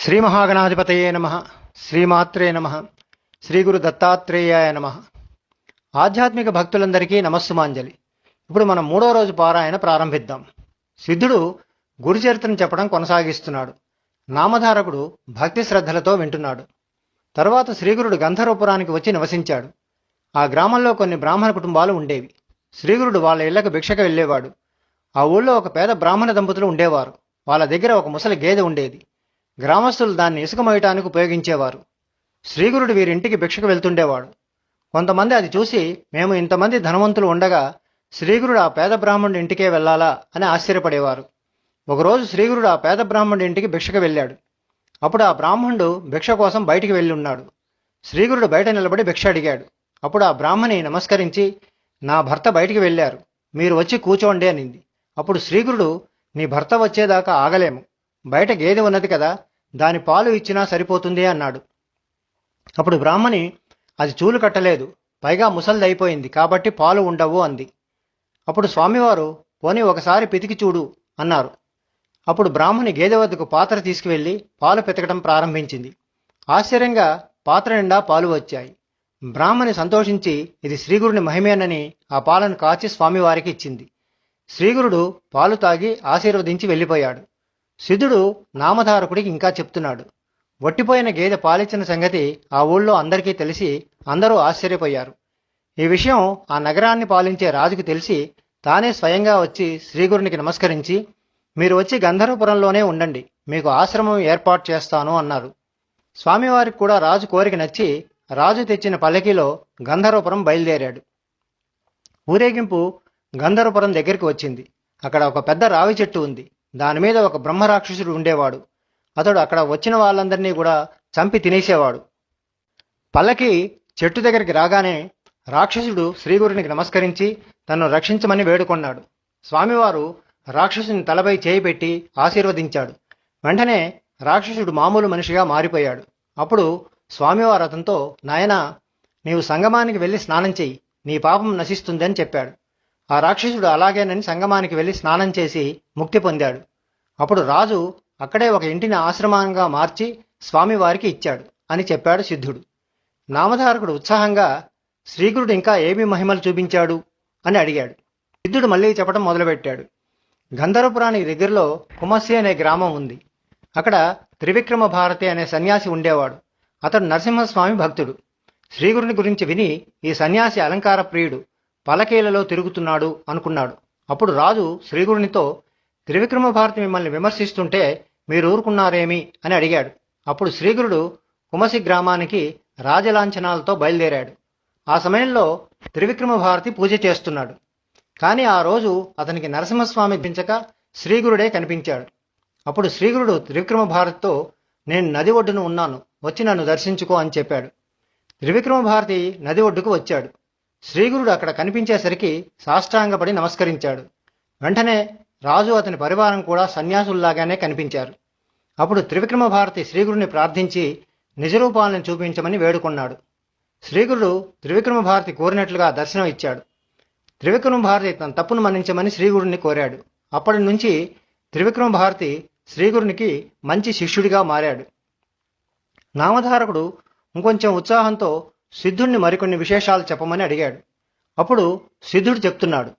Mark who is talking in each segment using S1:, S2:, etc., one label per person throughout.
S1: శ్రీ మహాగణాధిపతయే నమ. శ్రీమాత్రే నమ. శ్రీ గురు దత్తాత్రేయాయ నమ. ఆధ్యాత్మిక భక్తులందరికీ నమస్సుమాంజలి. ఇప్పుడు మనం 3వ రోజు పారాయణ ప్రారంభిద్దాం. సిద్ధుడు గురుచరిత్రను చెప్పడం కొనసాగిస్తున్నాడు. నామధారకుడు భక్తి శ్రద్ధలతో వింటున్నాడు. తరువాత శ్రీగురుడు గంధర్వపురానికి వచ్చి నివసించాడు. ఆ గ్రామంలో కొన్ని బ్రాహ్మణ కుటుంబాలు ఉండేవి. శ్రీగురుడు వాళ్ళ ఇళ్లకు భిక్షకు వెళ్ళేవాడు. ఆ ఊళ్ళో ఒక పేద బ్రాహ్మణ దంపతులు ఉండేవారు. వాళ్ళ దగ్గర ఒక ముసలి గేదె ఉండేది. గ్రామస్తులు దాన్ని ఇసుక మోయటానికి ఉపయోగించేవారు. శ్రీగురుడు వీరింటికి భిక్షకు వెళ్తుండేవాడు. కొంతమంది అది చూసి, మేము ఇంతమంది ధనవంతులు ఉండగా శ్రీగురుడు ఆ పేద బ్రాహ్మణుడి ఇంటికే వెళ్ళాలా అని ఆశ్చర్యపడేవారు. ఒకరోజు శ్రీగురుడు ఆ పేద బ్రాహ్మణుడి ఇంటికి భిక్షకు వెళ్ళాడు. అప్పుడు ఆ బ్రాహ్మణుడు భిక్ష కోసం బయటికి వెళ్ళి ఉన్నాడు. శ్రీగురుడు బయట నిలబడి భిక్ష అడిగాడు. అప్పుడు ఆ బ్రాహ్మణి నమస్కరించి, నా భర్త బయటికి వెళ్ళారు, మీరు వచ్చి కూర్చోండి అనింది. అప్పుడు శ్రీగురుడు, నీ భర్త వచ్చేదాకా ఆగలేము, బయట గేదె ఉన్నది కదా, దాని పాలు ఇచ్చినా సరిపోతుంది అన్నాడు. అప్పుడు బ్రాహ్మణి, అది చూలు కట్టలేదు, పైగా ముసలిదైపోయింది, కాబట్టి పాలు ఉండవు అంది. అప్పుడు స్వామివారు, పోనీ ఒకసారి పితికి చూడు అన్నారు. అప్పుడు బ్రాహ్మణి గేదె వద్దకు పాత్ర తీసుకువెళ్ళి పాలు పితకడం ప్రారంభించింది. ఆశ్చర్యంగా పాత్ర నిండా పాలు వచ్చాయి. బ్రాహ్మణి సంతోషించి, ఇది శ్రీగురుని మహిమేనని ఆ పాలను కాచి స్వామివారికి ఇచ్చింది. శ్రీగురుడు పాలు తాగి ఆశీర్వదించి వెళ్ళిపోయాడు. సిద్ధుడు నామధారకుడికి ఇంకా చెప్తున్నాడు. వట్టిపోయిన గేదె పాలిచ్చిన సంగతి ఆ ఊళ్ళో అందరికీ తెలిసి అందరూ ఆశ్చర్యపోయారు. ఈ విషయం ఆ నగరాన్ని పాలించే రాజుకు తెలిసి తానే స్వయంగా వచ్చి శ్రీగురునికి నమస్కరించి, మీరు వచ్చి గంధర్వపురంలోనే ఉండండి, మీకు ఆశ్రమం ఏర్పాటు చేస్తాను అన్నారు. స్వామివారికి కూడా రాజు కోరిక నచ్చి రాజు తెచ్చిన పల్లకీలో గంధర్వపురం బయలుదేరాడు. ఊరేగింపు గంధర్వపురం దగ్గరికి వచ్చింది. అక్కడ ఒక పెద్ద రావి చెట్టు ఉంది. దాని మీద ఒక బ్రహ్మరాక్షసుడు ఉండేవాడు. అతడు అక్కడ వచ్చిన వాళ్ళందరినీ కూడా చంపి తినేసేవాడు. పల్లకి చెట్టు దగ్గరికి రాగానే రాక్షసుడు శ్రీగురునికి నమస్కరించి తనను రక్షించమని వేడుకొన్నాడు. స్వామివారు రాక్షసుని తలపై చేయి పెట్టి ఆశీర్వదించాడు. వెంటనే రాక్షసుడు మామూలు మనిషిగా మారిపోయాడు. అప్పుడు స్వామివారు అతనితో, నాయనా, నీవు సంగమానికి వెళ్ళి స్నానం చెయ్యి, నీ పాపం నశిస్తుందని చెప్పాడు. ఆ రాక్షసుడు అలాగేనని సంగమానికి వెళ్ళి స్నానం చేసి ముక్తి పొందాడు. అప్పుడు రాజు అక్కడే ఒక ఇంటిని ఆశ్రమంగా మార్చి స్వామివారికి ఇచ్చాడు అని చెప్పాడు సిద్ధుడు. నామధారకుడు ఉత్సాహంగా, శ్రీగురుడు ఇంకా ఏమి మహిమలు చూపించాడు అని అడిగాడు. సిద్ధుడు మళ్ళీ చెప్పడం మొదలుపెట్టాడు. గంధర్వపురానికి దగ్గరలో కుమస్సి అనే గ్రామం ఉంది. అక్కడ త్రివిక్రమ భారతి అనే సన్యాసి ఉండేవాడు. అతడు నరసింహస్వామి భక్తుడు. శ్రీగురుని గురించి విని ఈ సన్యాసి అలంకార ప్రియుడు, పలకీలలో తిరుగుతున్నాడు అనుకున్నాడు. అప్పుడు రాజు శ్రీగురునితో, త్రివిక్రమ భారతి మిమ్మల్ని విమర్శిస్తుంటే మీరు ఊరుకున్నారేమి అని అడిగాడు. అప్పుడు శ్రీగురుడు కుమసి గ్రామానికి రాజలాంఛనాలతో బయలుదేరాడు. ఆ సమయంలో త్రివిక్రమ భారతి పూజ చేస్తున్నాడు. కానీ ఆ రోజు అతనికి నరసింహస్వామి కనిపించక శ్రీగురుడే కనిపించాడు. అప్పుడు శ్రీగురుడు త్రివిక్రమ భారతితో, నేను నది ఒడ్డున ఉన్నాను, వచ్చి నన్ను దర్శించుకో అని చెప్పాడు. త్రివిక్రమ భారతి నది ఒడ్డుకు వచ్చాడు. శ్రీగురుడు అక్కడ కనిపించేసరికి సాష్టాంగపడి నమస్కరించాడు. వెంటనే రాజు అతని పరివారం కూడా సన్యాసుల్లాగానే కనిపించారు. అప్పుడు త్రివిక్రమ భారతి శ్రీగురుని ప్రార్థించి నిజరూపాలను చూపించమని వేడుకొన్నాడు. శ్రీగురుడు త్రివిక్రమ భారతి కోరినట్లుగా దర్శనం ఇచ్చాడు. త్రివిక్రమ భారతి తన తప్పును మన్నించమని శ్రీగురుని కోరాడు. అప్పటి నుంచి త్రివిక్రమ భారతి శ్రీగురునికి మంచి శిష్యుడిగా మారాడు. నామధారకుడు ఇంకొంచెం ఉత్సాహంతో సిద్ధుడిని మరికొన్ని విశేషాలు చెప్పమని అడిగాడు. అప్పుడు సిద్ధుడు చెప్తున్నాడు.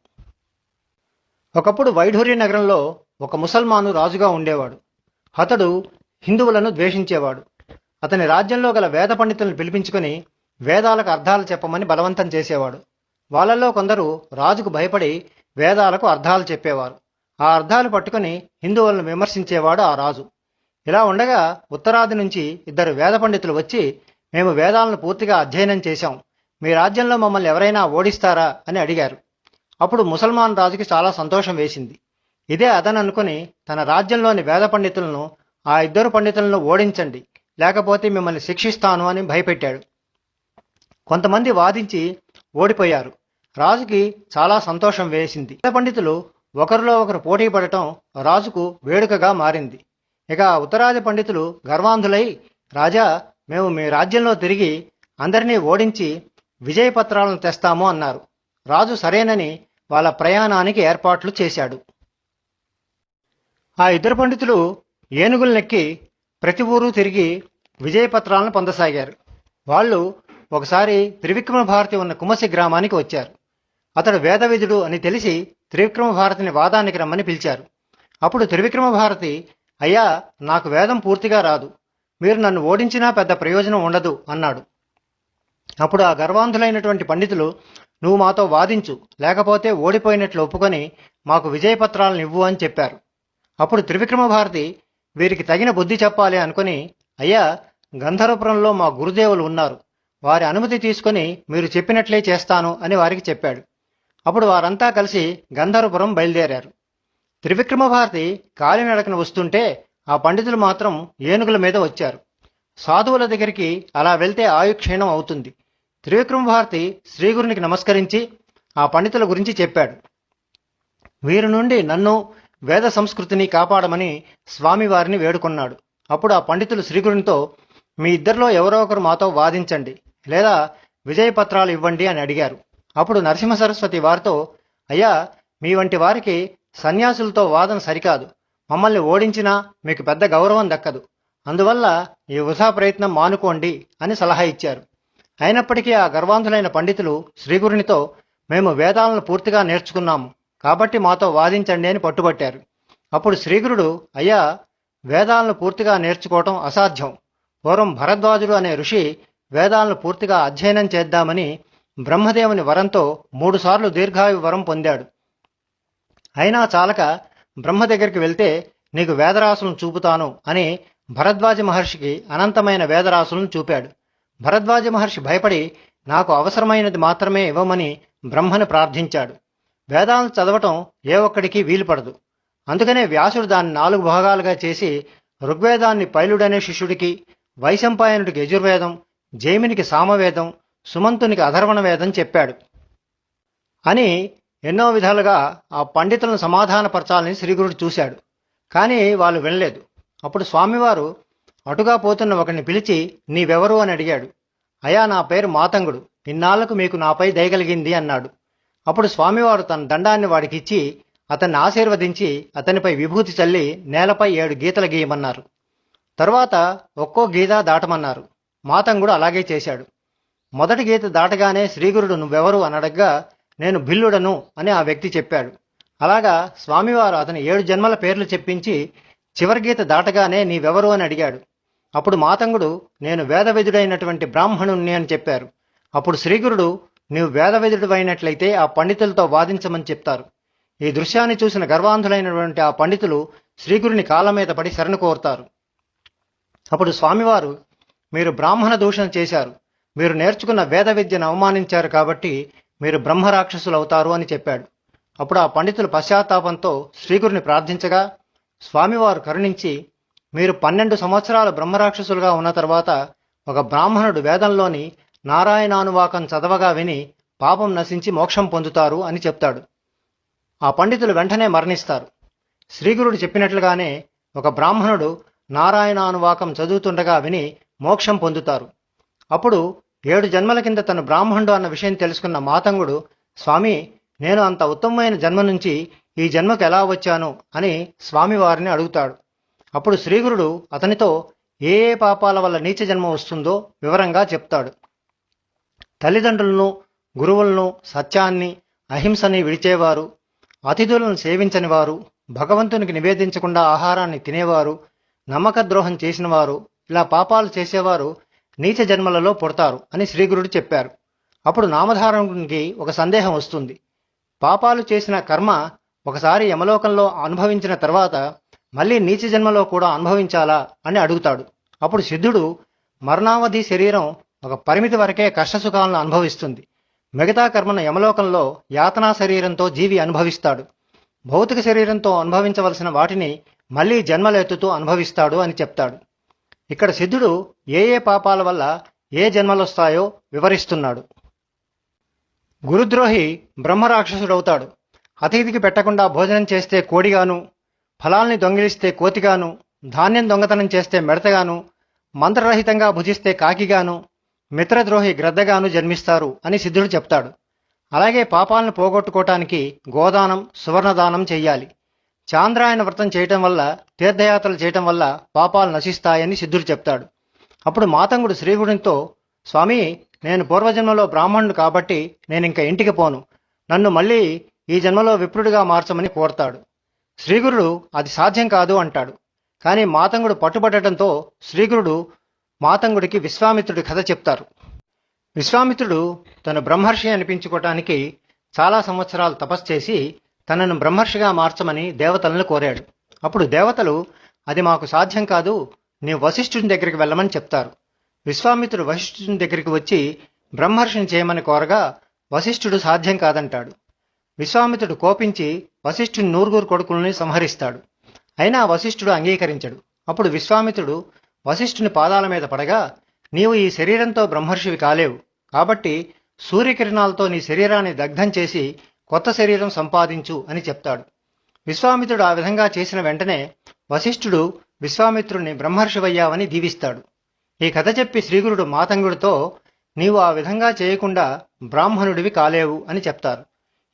S1: ఒకప్పుడు వైఢూర్య నగరంలో ఒక ముసల్మాను రాజుగా ఉండేవాడు. అతడు హిందువులను ద్వేషించేవాడు. అతని రాజ్యంలో గల వేద పండితులను పిలిపించుకొని వేదాలకు అర్థాలు చెప్పమని బలవంతం చేసేవాడు. వాళ్ళల్లో కొందరు రాజుకు భయపడి వేదాలకు అర్థాలు చెప్పేవారు. ఆ అర్థాలు పట్టుకుని హిందువులను విమర్శించేవాడు ఆ రాజు. ఇలా ఉండగా ఉత్తరాది నుంచి 2 వేద పండితులు వచ్చి, మేము వేదాలను పూర్తిగా అధ్యయనం చేశాం, మీ రాజ్యంలో మమ్మల్ని ఎవరైనా ఓడిస్తారా అని అడిగారు. అప్పుడు ముసల్మాన్ రాజుకి చాలా సంతోషం వేసింది. ఇదే అదననుకుని తన రాజ్యంలోని వేద పండితులను, ఆ 2 పండితులను ఓడించండి, లేకపోతే మిమ్మల్ని శిక్షిస్తాను అని భయపెట్టాడు. కొంతమంది వాదించి ఓడిపోయారు. రాజుకి చాలా సంతోషం వేసింది. వేద పండితులు ఒకరిలో ఒకరు పోటీ పడటం రాజుకు వేడుకగా మారింది. ఇక ఉత్తరాది పండితులు గర్వాంధులై, రాజా, మేము మీ రాజ్యంలో తిరిగి అందరినీ ఓడించి విజయపత్రాలను తెస్తాము అన్నారు. రాజు సరేనని వాళ్ళ ప్రయాణానికి ఏర్పాట్లు చేశాడు. ఆ 2 పండితులు ఏనుగులనెక్కి ప్రతి ఊరు తిరిగి విజయపత్రాలను పొందసాగారు. వాళ్ళు ఒకసారి త్రివిక్రమ భారతి ఉన్న కుమసి గ్రామానికి వచ్చారు. అతడు వేదవిధుడు అని తెలిసి త్రివిక్రమ భారతిని వాదానికి రమ్మని పిలిచారు. అప్పుడు త్రివిక్రమ భారతి, అయ్యా, నాకు వేదం పూర్తిగా రాదు, మీరు నన్ను ఓడించినా పెద్ద ప్రయోజనం ఉండదు అన్నాడు. అప్పుడు ఆ గర్వాంధులైనటువంటి పండితులు, నువ్వు మాతో వాదించు, లేకపోతే ఓడిపోయినట్లు ఒప్పుకొని మాకు విజయపత్రాలను ఇవ్వు అని చెప్పారు. అప్పుడు త్రివిక్రమ భారతి వీరికి తగిన బుద్ధి చెప్పాలి అనుకుని, అయ్యా, గంధర్వపురంలో మా గురుదేవులు ఉన్నారు, వారి అనుమతి తీసుకుని మీరు చెప్పినట్లే చేస్తాను అని వారికి చెప్పాడు. అప్పుడు వారంతా కలిసి గంధర్వపురం బయలుదేరారు. త్రివిక్రమ భారతి కాలినడకన వస్తుంటే ఆ పండితులు మాత్రం ఏనుగుల మీద వచ్చారు. సాధువుల దగ్గరికి అలా వెళ్తే ఆయుక్షీణం అవుతుంది. త్రివిక్రమ భారతి శ్రీగురునికి నమస్కరించి ఆ పండితుల గురించి చెప్పాడు. వీరి నుండి నన్ను, వేద సంస్కృతిని కాపాడమని స్వామివారిని వేడుకున్నాడు. అప్పుడు ఆ పండితులు శ్రీగురునితో, మీ ఇద్దరిలో ఎవరో ఒకరు మాతో వాదించండి, లేదా విజయపత్రాలు ఇవ్వండి అని అడిగారు. అప్పుడు నరసింహ సరస్వతి వారితో, అయ్యా, మీ వంటి వారికి సన్యాసులతో వాదన సరికాదు, మమ్మల్ని ఓడించినా మీకు పెద్ద గౌరవం దక్కదు, అందువల్ల ఈ వృధా ప్రయత్నం మానుకోండి అని సలహా ఇచ్చారు. అయినప్పటికీ ఆ గర్వాంధులైన పండితులు శ్రీగురునితో, మేము వేదాలను పూర్తిగా నేర్చుకున్నాము, కాబట్టి మాతో వాదించండి అని పట్టుబట్టారు. అప్పుడు శ్రీగురుడు, అయ్యా, వేదాలను పూర్తిగా నేర్చుకోవటం అసాధ్యం. పూర్వం భరద్వాజుడు అనే ఋషి వేదాలను పూర్తిగా అధ్యయనం చేద్దామని బ్రహ్మదేవుని వరంతో 3 సార్లు దీర్ఘాయు వరం పొందాడు. అయినా చాలక బ్రహ్మ దగ్గరికి వెళ్తే నీకు వేదరాశులను చూపుతాను అని భరద్వాజ మహర్షికి అనంతమైన వేదరాశులను చూపాడు. భరద్వాజ మహర్షి భయపడి నాకు అవసరమైనది మాత్రమే ఇవ్వమని బ్రహ్మను ప్రార్థించాడు. వేదాలను చదవటం ఏ ఒక్కడికి వీలుపడదు. అందుకనే వ్యాసుడు దాన్ని 4 భాగాలుగా చేసి ఋగ్వేదాన్ని పైలుడనే శిష్యుడికి, వైశంపాయనుడికి యజుర్వేదం, జైమినికి సామవేదం, సుమంతునికి అధర్వణ వేదం చెప్పాడు అని ఎన్నో విధాలుగా ఆ పండితులను సమాధానపరచాలని శ్రీగురుడు చూశాడు. కానీ వాళ్ళు వినలేదు. అప్పుడు స్వామివారు అటుగా పోతున్న ఒకరిని పిలిచి, నీవెవరు అని అడిగాడు. అయా, నా పేరు మాతంగుడు, ఇన్నాళ్లకు మీకు నాపై దయగలిగింది అన్నాడు. అప్పుడు స్వామివారు తన దండాన్ని వాడికి ఇచ్చి అతన్ని ఆశీర్వదించి అతనిపై విభూతి చల్లి నేలపై 7 గీతలు గీయమన్నారు. తరువాత ఒక్కో గీత దాటమన్నారు. మాతంగుడు అలాగే చేశాడు. మొదటి గీత దాటగానే శ్రీగురుడు నువ్వెవరు అని అడగ్గా, నేను భిల్లుడను అని ఆ వ్యక్తి చెప్పాడు. అలాగా స్వామివారు అతని 7 జన్మల పేర్లు చెప్పించి చివరి గీత దాటగానే నీవెవరు అని అడిగాడు. అప్పుడు మాతంగుడు, నేను వేదవిధుడైనటువంటి బ్రాహ్మణుణ్ణి అని చెప్పారు. అప్పుడు శ్రీగురుడు, నీవు వేదవిధుడైనట్లయితే ఆ పండితులతో వాదించమని చెప్తారు. ఈ దృశ్యాన్ని చూసిన గర్వాంధులైనటువంటి ఆ పండితులు శ్రీగురుని కాళ్ళ మీద పడి శరణు కోరుతారు. అప్పుడు స్వామివారు, మీరు బ్రాహ్మణ దూషణ చేశారు, మీరు నేర్చుకున్న వేద విద్యను అవమానించారు, కాబట్టి మీరు బ్రహ్మరాక్షసులు అవుతారు అని చెప్పాడు. అప్పుడు ఆ పండితులు పశ్చాత్తాపంతో శ్రీగురుని ప్రార్థించగా స్వామివారు కరుణించి, మీరు 12 సంవత్సరాలు బ్రహ్మరాక్షసులుగా ఉన్న తర్వాత ఒక బ్రాహ్మణుడు వేదంలోని నారాయణానువాకం చదవగా విని పాపం నశించి మోక్షం పొందుతారు అని చెప్తాడు. ఆ పండితులు వెంటనే మరణిస్తారు. శ్రీగురుడు చెప్పినట్లుగానే ఒక బ్రాహ్మణుడు నారాయణానువాకం చదువుతుండగా విని మోక్షం పొందుతారు. అప్పుడు 7 జన్మల కింద తను బ్రాహ్మణుడు అన్న విషయం తెలుసుకున్న మాతంగుడు, స్వామి, నేను అంత ఉత్తమమైన జన్మ నుంచి ఈ జన్మకు ఎలా వచ్చాను అని స్వామివారిని అడుగుతాడు. అప్పుడు శ్రీగురుడు అతనితో ఏ ఏ పాపాల వల్ల నీచ జన్మ వస్తుందో వివరంగా చెప్తాడు. తల్లిదండ్రులను, గురువులను, సత్యాన్ని, అహింసని విడిచేవారు, అతిథులను సేవించని వారు, భగవంతునికి నివేదించకుండా ఆహారాన్ని తినేవారు, నమ్మక ద్రోహం చేసిన వారు, ఇలా పాపాలు చేసేవారు నీచ జన్మలలో పుడతారు అని శ్రీగురుడు చెప్పారు. అప్పుడు నామధారకునికి ఒక సందేహం వస్తుంది. పాపాలు చేసిన కర్మ ఒకసారి యమలోకంలో అనుభవించిన తర్వాత మళ్ళీ నీచ జన్మలో కూడా అనుభవించాలా అని అడుగుతాడు. అప్పుడు సిద్ధుడు, మరణావధి శరీరం ఒక పరిమితి వరకే కష్టసుఖాలను అనుభవిస్తుంది, మిగతా కర్మను యమలోకంలో యాతనా శరీరంతో జీవి అనుభవిస్తాడు, భౌతిక శరీరంతో అనుభవించవలసిన వాటిని మళ్లీ జన్మలెత్తుతూ అనుభవిస్తాడు అని చెప్తాడు. ఇక్కడ సిద్ధుడు ఏ ఏ పాపాల వల్ల ఏ జన్మలొస్తాయో వివరిస్తున్నాడు. గురుద్రోహి బ్రహ్మరాక్షసుడవుతాడు. అతిథికి పెట్టకుండా భోజనం చేస్తే కోడిగాను, ఫలాల్ని దొంగిలిస్తే కోతిగాను, ధాన్యం దొంగతనం చేస్తే మిడతగాను, మంత్రరహితంగా భుజిస్తే కాకిగాను, మిత్రద్రోహి గ్రద్దగాను జన్మిస్తారు అని సిద్ధుడు చెప్తాడు. అలాగే పాపాలను పోగొట్టుకోవటానికి గోదానం, సువర్ణదానం చెయ్యాలి. చాంద్రాయణ వ్రతం చేయటం వల్ల, తీర్థయాత్రలు చేయటం వల్ల పాపాలు నశిస్తాయని సిద్ధుడు చెప్తాడు. అప్పుడు మాతంగుడు శ్రీగురునితో, స్వామి, నేను పూర్వజన్మలో బ్రాహ్మణుడు కాబట్టి నేను ఇంక ఇంటికి పోను, నన్ను మళ్ళీ ఈ జన్మలో విప్రుడిగా మార్చమని కోరతాడు. శ్రీగురుడు అది సాధ్యం కాదు అంటాడు. కానీ మాతంగుడు పట్టుబట్టడంతో శ్రీగురుడు మాతంగుడికి విశ్వామిత్రుడి కథ చెప్తారు. విశ్వామిత్రుడు తను బ్రహ్మర్షి అనిపించుకోవటానికి చాలా సంవత్సరాలు తపస్సు చేసి తనను బ్రహ్మర్షిగా మార్చమని దేవతలను కోరాడు. అప్పుడు దేవతలు, అది మాకు సాధ్యం కాదు, నీవు వశిష్ఠుని దగ్గరికి వెళ్ళమని చెప్తారు. విశ్వామిత్రుడు వశిష్ఠుని దగ్గరికి వచ్చి బ్రహ్మర్షిని చేయమని కోరగా వశిష్ఠుడు సాధ్యం కాదంటాడు. విశ్వామిత్రుడు కోపించి వశిష్ఠుని 9 కొడుకుల్ని సంహరిస్తాడు. అయినా వశిష్ఠుడు అంగీకరించడు. అప్పుడు విశ్వామిత్రుడు వశిష్ఠుని పాదాల మీద పడగా, నీవు ఈ శరీరంతో బ్రహ్మర్షివి కాలేవు, కాబట్టి సూర్యకిరణాలతో నీ శరీరాన్ని దగ్ధం చేసి కొత్త శరీరం సంపాదించు అని చెప్తాడు. విశ్వామిత్రుడు ఆ విధంగా చేసిన వెంటనే వశిష్ఠుడు విశ్వామిత్రుడిని బ్రహ్మర్షివయ్యావని దీవిస్తాడు. ఈ కథ చెప్పి శ్రీగురుడు మాతంగుడితో, నీవు ఆ విధంగా చేయకుండా బ్రాహ్మణుడివి కాలేవు అని చెప్తారు.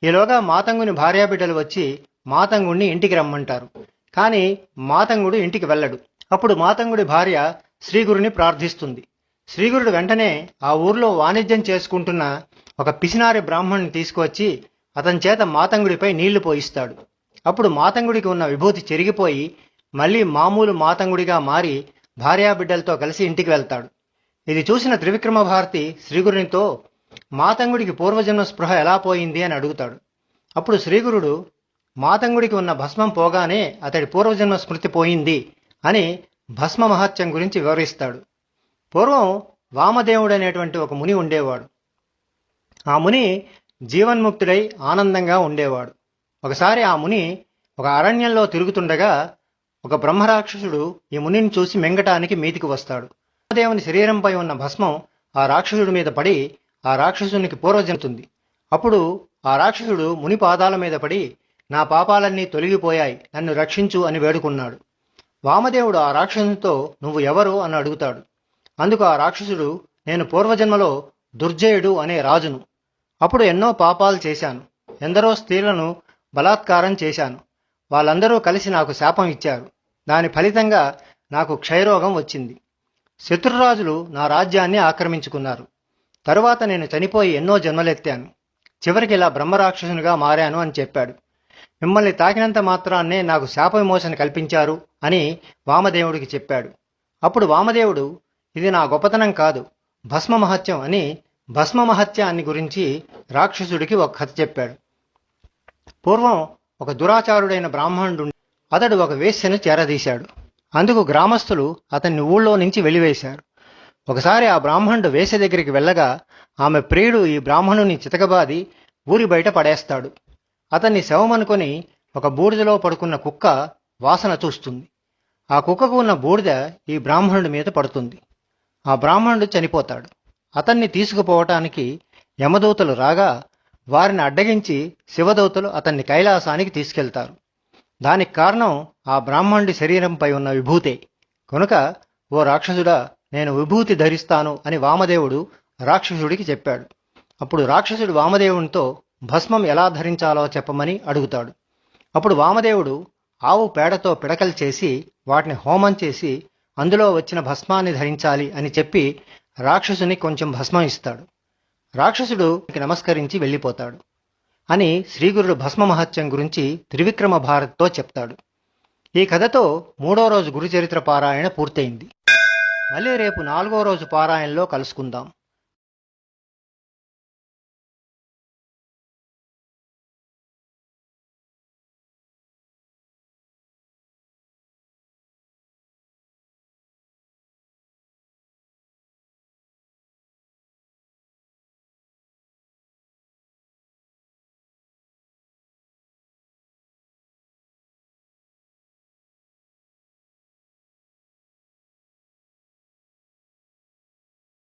S1: ఈలోగా మాతంగుని భార్యాబిడ్డలు వచ్చి మాతంగుడిని ఇంటికి రమ్మంటారు. కానీ మాతంగుడు ఇంటికి వెళ్ళడు. అప్పుడు మాతంగుడి భార్య శ్రీగురుని ప్రార్థిస్తుంది. శ్రీగురుడు వెంటనే ఆ ఊర్లో వాణిజ్యం చేసుకుంటున్న ఒక పిసినారి బ్రాహ్మణుని తీసుకువచ్చి అతని చేత మాతంగుడిపై నీళ్లు పోయిస్తాడు. అప్పుడు మాతంగుడికి ఉన్న విభూతి చెరిగిపోయి మళ్ళీ మామూలు మాతంగుడిగా మారి భార్యాబిడ్డలతో కలిసి ఇంటికి వెళ్తాడు. ఇది చూసిన త్రివిక్రమ భారతి శ్రీగురునితో, మాతంగుడికి పూర్వజన్మ స్పృహ ఎలా పోయింది అని అడుగుతాడు. అప్పుడు శ్రీగురుడు మాతంగుడికి ఉన్న భస్మం పోగానే అతడి పూర్వజన్మ స్మృతి పోయింది అని భస్మ మహత్యం గురించి వివరిస్తాడు. పూర్వం వామదేవుడు అనేటువంటి ఒక ముని ఉండేవాడు. ఆ ముని జీవన్ముక్తుడై ఆనందంగా ఉండేవాడు. ఒకసారి ఆ ముని ఒక అరణ్యంలో తిరుగుతుండగా ఒక బ్రహ్మరాక్షసుడు ఈ మునిని చూసి మింగటానికి మీదికి వస్తాడు. వామదేవుని శరీరంపై ఉన్న భస్మం ఆ రాక్షసుడి మీద పడి ఆ రాక్షసునికి పూర్వజన్మతుంది. అప్పుడు ఆ రాక్షసుడు ముని పాదాల మీద పడి, నా పాపాలన్నీ తొలగిపోయాయి, నన్ను రక్షించు అని వేడుకున్నాడు. వామదేవుడు ఆ రాక్షసునితో, నువ్వు ఎవరు అని అడుగుతాడు. అందుకు ఆ రాక్షసుడు, నేను పూర్వజన్మలో దుర్జయుడు అనే రాజును. అప్పుడు ఎన్నో పాపాలు చేశాను, ఎందరో స్త్రీలను బలాత్కారం చేశాను. వాళ్ళందరూ కలిసి నాకు శాపం ఇచ్చారు. దాని ఫలితంగా నాకు క్షయరోగం వచ్చింది. శత్రురాజులు నా రాజ్యాన్ని ఆక్రమించుకున్నారు. తరువాత నేను చనిపోయి ఎన్నో జన్మలెత్తాను. చివరికి ఇలా బ్రహ్మరాక్షసునిగా మారాను అని చెప్పాడు. మిమ్మల్ని తాకినంత మాత్రాన్నే నాకు శాప విమోచన కల్పించారు అని వామదేవుడికి చెప్పాడు. అప్పుడు వామదేవుడు, ఇది నా గొప్పతనం కాదు, భస్మ మహత్యం అని భస్మ మహత్యాన్ని గురించి రాక్షసుడికి ఒక కథ చెప్పాడు. పూర్వం ఒక దురాచారుడైన బ్రాహ్మణుడు, అతడు ఒక వేశ్యను చేరదీశాడు. అందుకు గ్రామస్తులు అతన్ని ఊళ్ళో నుంచి వెలివేశారు. ఒకసారి ఆ బ్రాహ్మణుడు వేశ్య దగ్గరికి వెళ్ళగా ఆమె ప్రియుడు ఈ బ్రాహ్మణుని చితకబాది ఊరి బయట పడేస్తాడు. అతన్ని శవమనుకొని ఒక బూడిదలో పడుకున్న కుక్క వాసన చూస్తుంది. ఆ కుక్కకు ఉన్న బూడిద ఈ బ్రాహ్మణుడి మీద పడుతుంది. ఆ బ్రాహ్మణుడు చనిపోతాడు. అతన్ని తీసుకుపోవటానికి యమదూతలు రాగా వారిని అడ్డగించి శివదూతలు అతన్ని కైలాసానికి తీసుకెళ్తారు. దానికి కారణం ఆ బ్రాహ్మణుడి శరీరంపై ఉన్న విభూతే. కనుక, ఓ రాక్షసుడా, నేను విభూతి ధరిస్తాను అని వామదేవుడు రాక్షసుడికి చెప్పాడు. అప్పుడు రాక్షసుడు వామదేవునితో భస్మం ఎలా ధరించాలో చెప్పమని అడుగుతాడు. అప్పుడు వామదేవుడు ఆవు పేడతో పిడకలు చేసి వాటిని హోమం చేసి అందులో వచ్చిన భస్మాన్ని ధరించాలి అని చెప్పి రాక్షసుని కొంచెం భస్మం ఇస్తాడు. రాక్షసుడు నమస్కరించి వెళ్ళిపోతాడు అని శ్రీగురుడు భస్మ మహత్యం గురించి త్రివిక్రమ భారత్తో చెప్తాడు. ఈ కథతో 3వ రోజు గురుచరిత్ర పారాయణ పూర్తయింది. మళ్ళీ రేపు 4వ రోజు పారాయణలో కలుసుకుందాం.